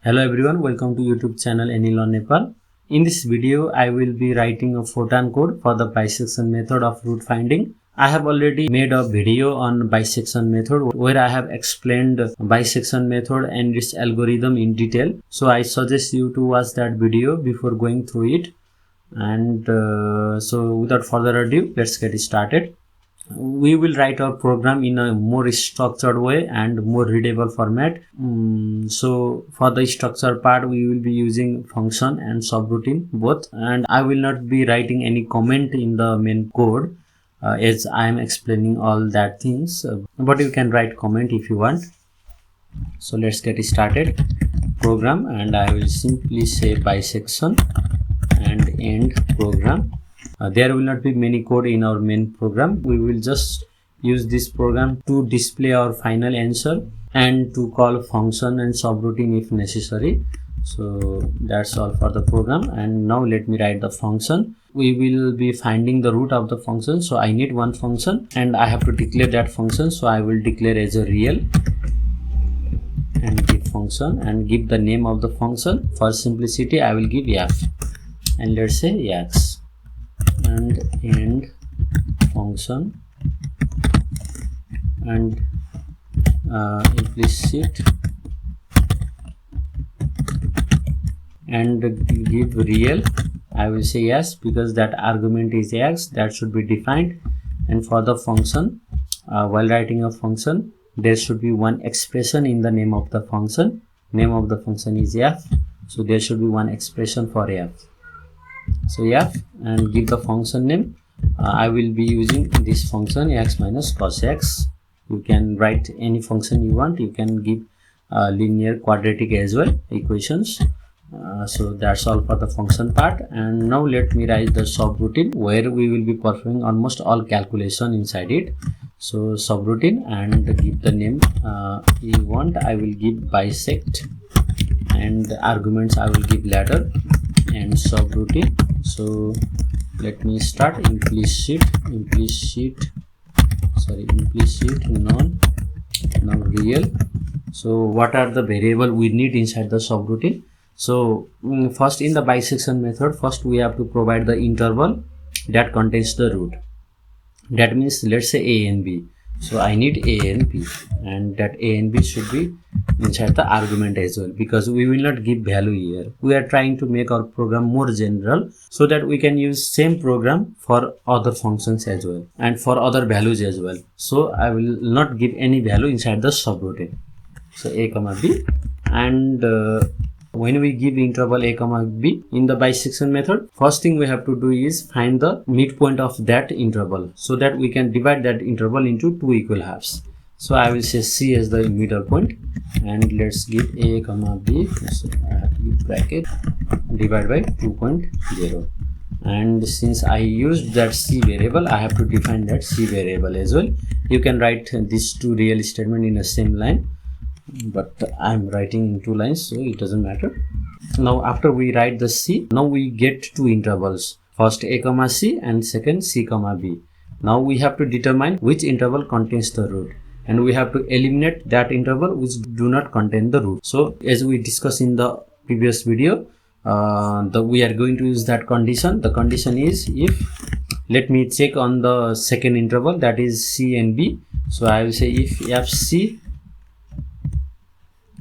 Hello everyone, welcome to YouTube channel AnyLearn Nepal. In this video, I will be writing a Fortran code for the bisection method of root finding. I have already made a video on bisection method where I have explained bisection method and its algorithm in detail. So I suggest you to watch that video before going through it. And so without further ado, let's get started. We will write our program in a more structured way and more readable format. So for the structure part, we will be using function and subroutine both, and I will not be writing any comment in the main code as I am explaining all that things, but you can write comment if you want. So let's get started. Program, and I will simply say bisection and end program. There will not be many code in our main program. We will just use this program to display our final answer and to call function and subroutine if necessary. So that's all for the program. And now let me write the function. We will be finding the root of the function. So I need one function and I have to declare that function. So I will declare as a real and give function and give the name of the function. For simplicity, I will give f and let's say x. And end function and implicit and give real. I will say yes because that argument is x, that should be defined. And for the function, while writing a function, there should be one expression in the name of the function. Name of the function is f, so there should be one expression for f. So f and give the function name. I will be using this function x minus cos x. You can write any function you want. You can give linear, quadratic as well equations. So that's all for the function part. And now let me write the subroutine where we will be performing almost all calculation inside it. So subroutine and give the name you want. I will give bisect and arguments I will give ladder and subroutine. So let me start implicit none, now real. So what are the variable we need inside the subroutine? So first, in the bisection method, first we have to provide the interval that contains the root. That means let's say a and b. So I need a and b, and that a and b should be inside the argument as well, because we will not give value here. We are trying to make our program more general so that we can use same program for other functions as well and for other values as well. So I will not give any value inside the subroutine. So a comma b, and when we give interval a comma b in the bisection method, first thing we have to do is find the midpoint of that interval so that we can divide that interval into two equal halves. So I will say c as the middle point, and let's give a comma b. So I have to give bracket divide by 2.0. And since I used that c variable, I have to define that c variable as well. You can write these two real statement in the same line, but I'm writing in two lines, so it doesn't matter. Now after we write the c, now we get two intervals, first a comma c and second c comma b. Now we have to determine which interval contains the root, and we have to eliminate that interval which do not contain the root. So as we discussed in the previous video, we are going to use that condition. The condition is if, let me check on the second interval, that is c and b. So I will say if fc,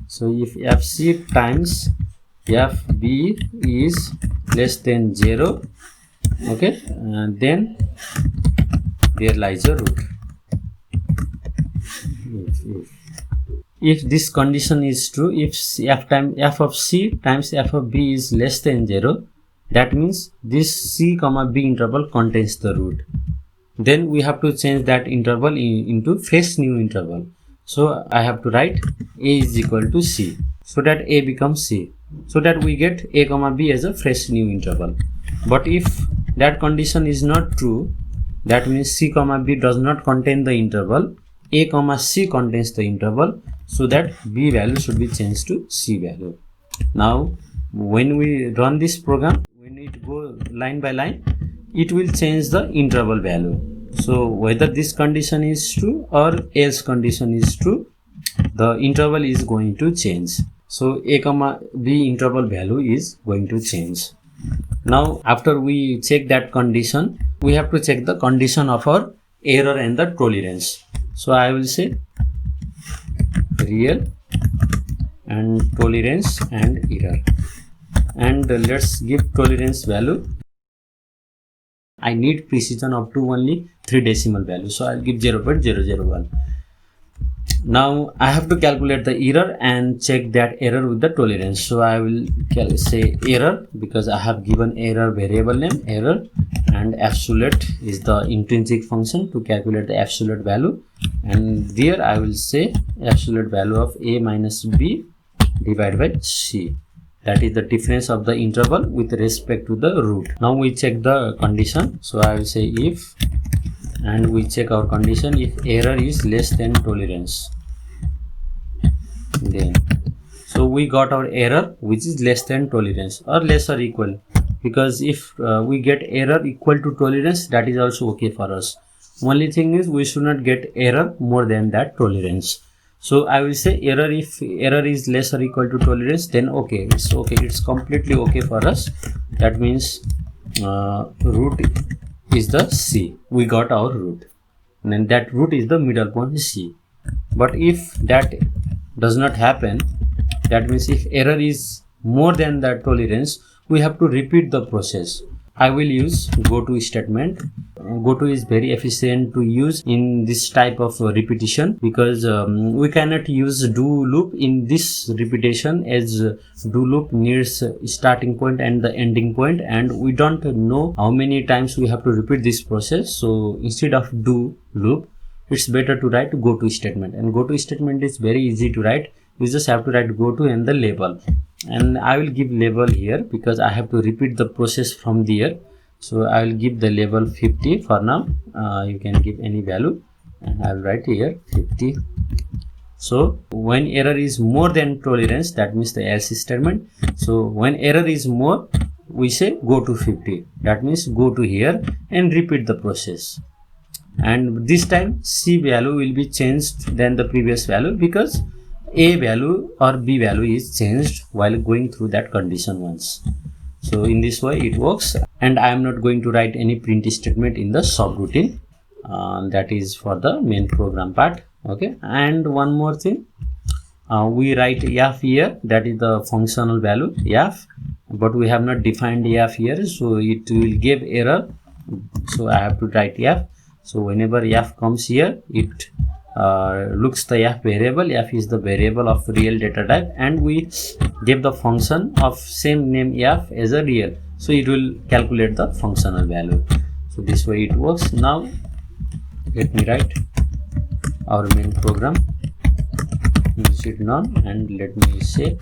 so if fc times fb is less than 0, okay, then there lies a root. If this condition is true, if f of c times f of b is less than 0, that means this c comma b interval contains the root. Then we have to change that interval into fresh new interval. So I have to write a is equal to c, so that a becomes c, so that we get a comma b as a fresh new interval. But if that condition is not true, that means c comma b does not contain the interval, a comma c contains the interval, so that b value should be changed to c value. Now when we run this program, when it go line by line, it will change the interval value. So whether this condition is true or else condition is true, the interval is going to change. So a comma b interval value is going to change. Now after we check that condition, we have to check the condition of our error and the tolerance. So I will say real and tolerance and error, and let's give tolerance value. I need precision up to only 3 decimal value, so I'll give 0.001. Now I have to calculate the error and check that error with the tolerance. So I will say error, because I have given error variable name error, and absolute is the intrinsic function to calculate the absolute value, and there I will say absolute value of a minus b divided by c. That is the difference of the interval with respect to the root. Now we check the condition. So I will say if, and we check our condition if error is less than tolerance. Then so we got our error which is less than tolerance or less or equal, because if we get error equal to tolerance, that is also okay for us. Only thing is we should not get error more than that tolerance. So I will say error, if error is less or equal to tolerance, then okay, it's completely okay for us. That means root is the c. We got our root, and then that root is the middle point c. But if that does not happen, that means if error is more than that tolerance, we have to repeat the process. I will use goto statement. Goto is very efficient to use in this type of repetition, because we cannot use do loop in this repetition, as do loop needs starting point and the ending point, and we don't know how many times we have to repeat this process. So instead of do loop, it's better to write goto statement, and goto statement is very easy to write. You just have to write goto and the label, and I will give label here because I have to repeat the process from there. So I will give the label 50 for now. You can give any value, and I will write here 50. So when error is more than tolerance, that means the else statement. So when error is more, we say go to 50. That means go to here and repeat the process. And this time c value will be changed than the previous value, because a value or b value is changed while going through that condition once. So in this way it works, and I am not going to write any print statement in the subroutine. That is for the main program part. Okay, and one more thing, we write f here, that is the functional value f, but we have not defined f here, so it will give error. So I have to write f. So whenever f comes here, it looks the f variable. F is the variable of real data type, and we give the function of same name f as a real, so it will calculate the functional value. So this way it works. Now let me write our main program, it none, and let me say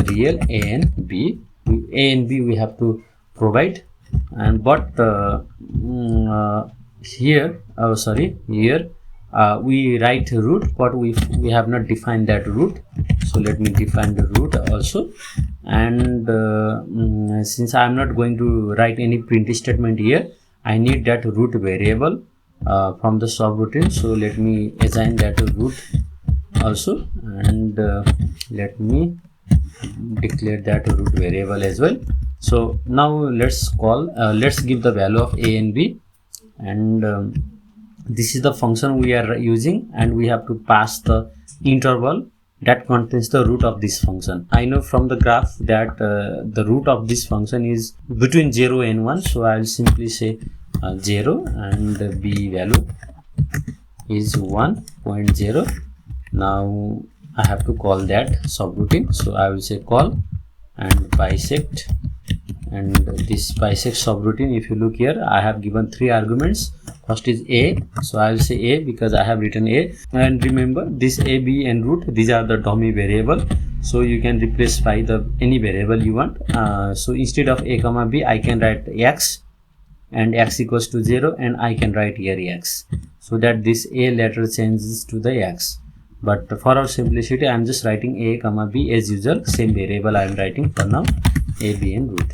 real a and b. A and b we have to provide, and but here we write root, but we have not defined that root. So let me define the root also. And since I am not going to write any print statement here, I need that root variable from the subroutine. So let me assign that root also, and let me declare that root variable as well. So now let's give the value of a and b, and this is the function we are using, and we have to pass the interval that contains the root of this function. I know from the graph that the root of this function is between 0 and 1, so I will simply say 0, and the b value is 1.0. Now I have to call that subroutine, so I will say call and bisect, and this bisect subroutine, if you look here, I have given 3 arguments. First is a, so I will say a because I have written a, and remember this a, b and root, these are the dummy variable, so you can replace by the any variable you want. So instead of a comma b, I can write x, and x equals to 0, and I can write here x, so that this a letter changes to the x. But for our simplicity, I am just writing a comma b as usual, same variable I am writing for now, a, b and root.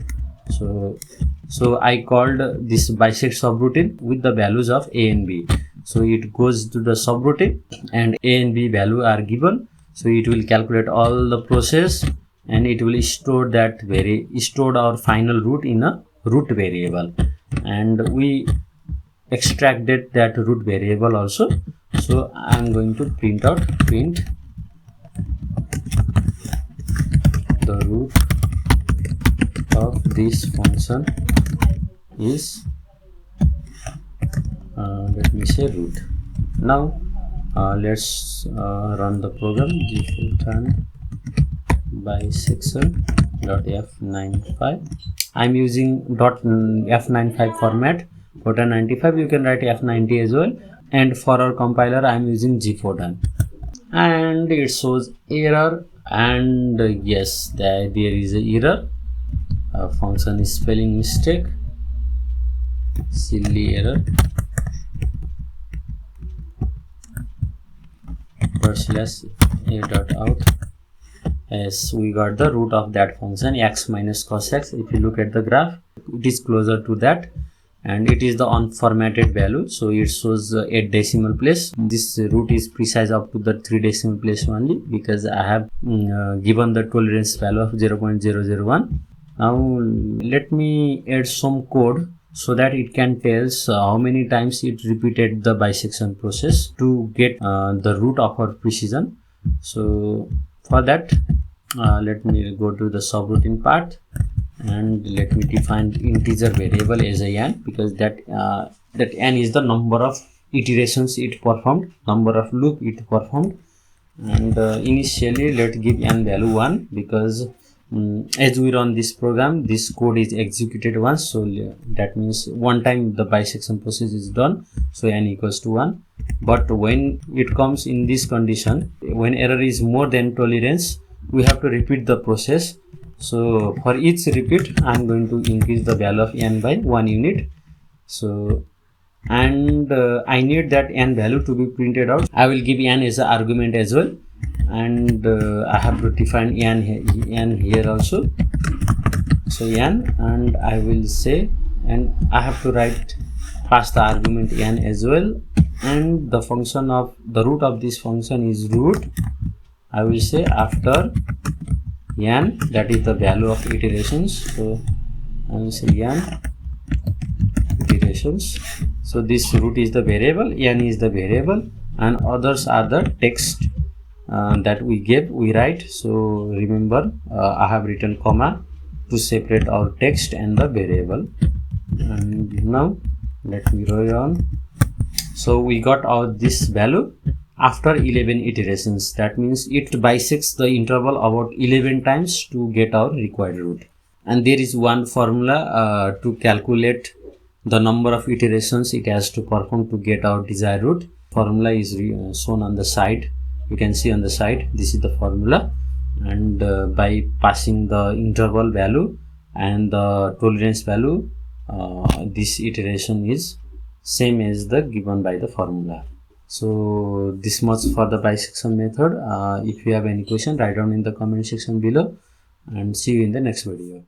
So I called this bisect subroutine with the values of a and b. So it goes to the subroutine, and a and b value are given. So it will calculate all the process and it will store that stored our final root in a root variable, and we extracted that root variable also. So I am going to print the root of this function is let me say root. Now let's run the program. gfulltime bisection .f95. I'm using .f95 format. Fortran 95, you can write F90 as well, and for our compiler I'm using gfortran, and it shows error. And yes, there is a error. Function is spelling mistake, silly error, /a.out. As we got the root of that function x minus cos x. If you look at the graph, it is closer to that, and it is the unformatted value, so it shows 8 decimal place. This root is precise up to the 3 decimal place only, because I have given the tolerance value of 0.001. Now let me add some code so that it can tell how many times it repeated the bisection process to get the root of our precision. So for that, let me go to the subroutine part, and let me define integer variable as a n, because that n is the number of iterations it performed, number of loop it performed. And initially let's give n value 1, because as we run this program, this code is executed once, so that means one time the bisection process is done, so n equals to 1. But when it comes in this condition, when error is more than tolerance, we have to repeat the process. So for each repeat, I am going to increase the value of n by 1 unit. So and I need that n value to be printed out. I will give n as an argument as well, and I have to define n here also. So n, and I will say, and I have to pass the argument n as well, and the function of the root of this function is root. I will say after n, that is the value of iterations, so I will say n iterations. So this root is the variable, n is the variable, and others are the text that we write. So remember, I have written comma to separate our text and the variable. And now let me roll on. So we got out this value after 11 iterations. That means it bisects the interval about 11 times to get our required root. And there is one formula to calculate the number of iterations it has to perform to get our desired root. Formula is shown on the side. You can see on the side, this is the formula, and by passing the interval value and the tolerance value, this iteration is same as the given by the formula. So this much for the bisection method. If you have any question, write down in the comment section below, and see you in the next video.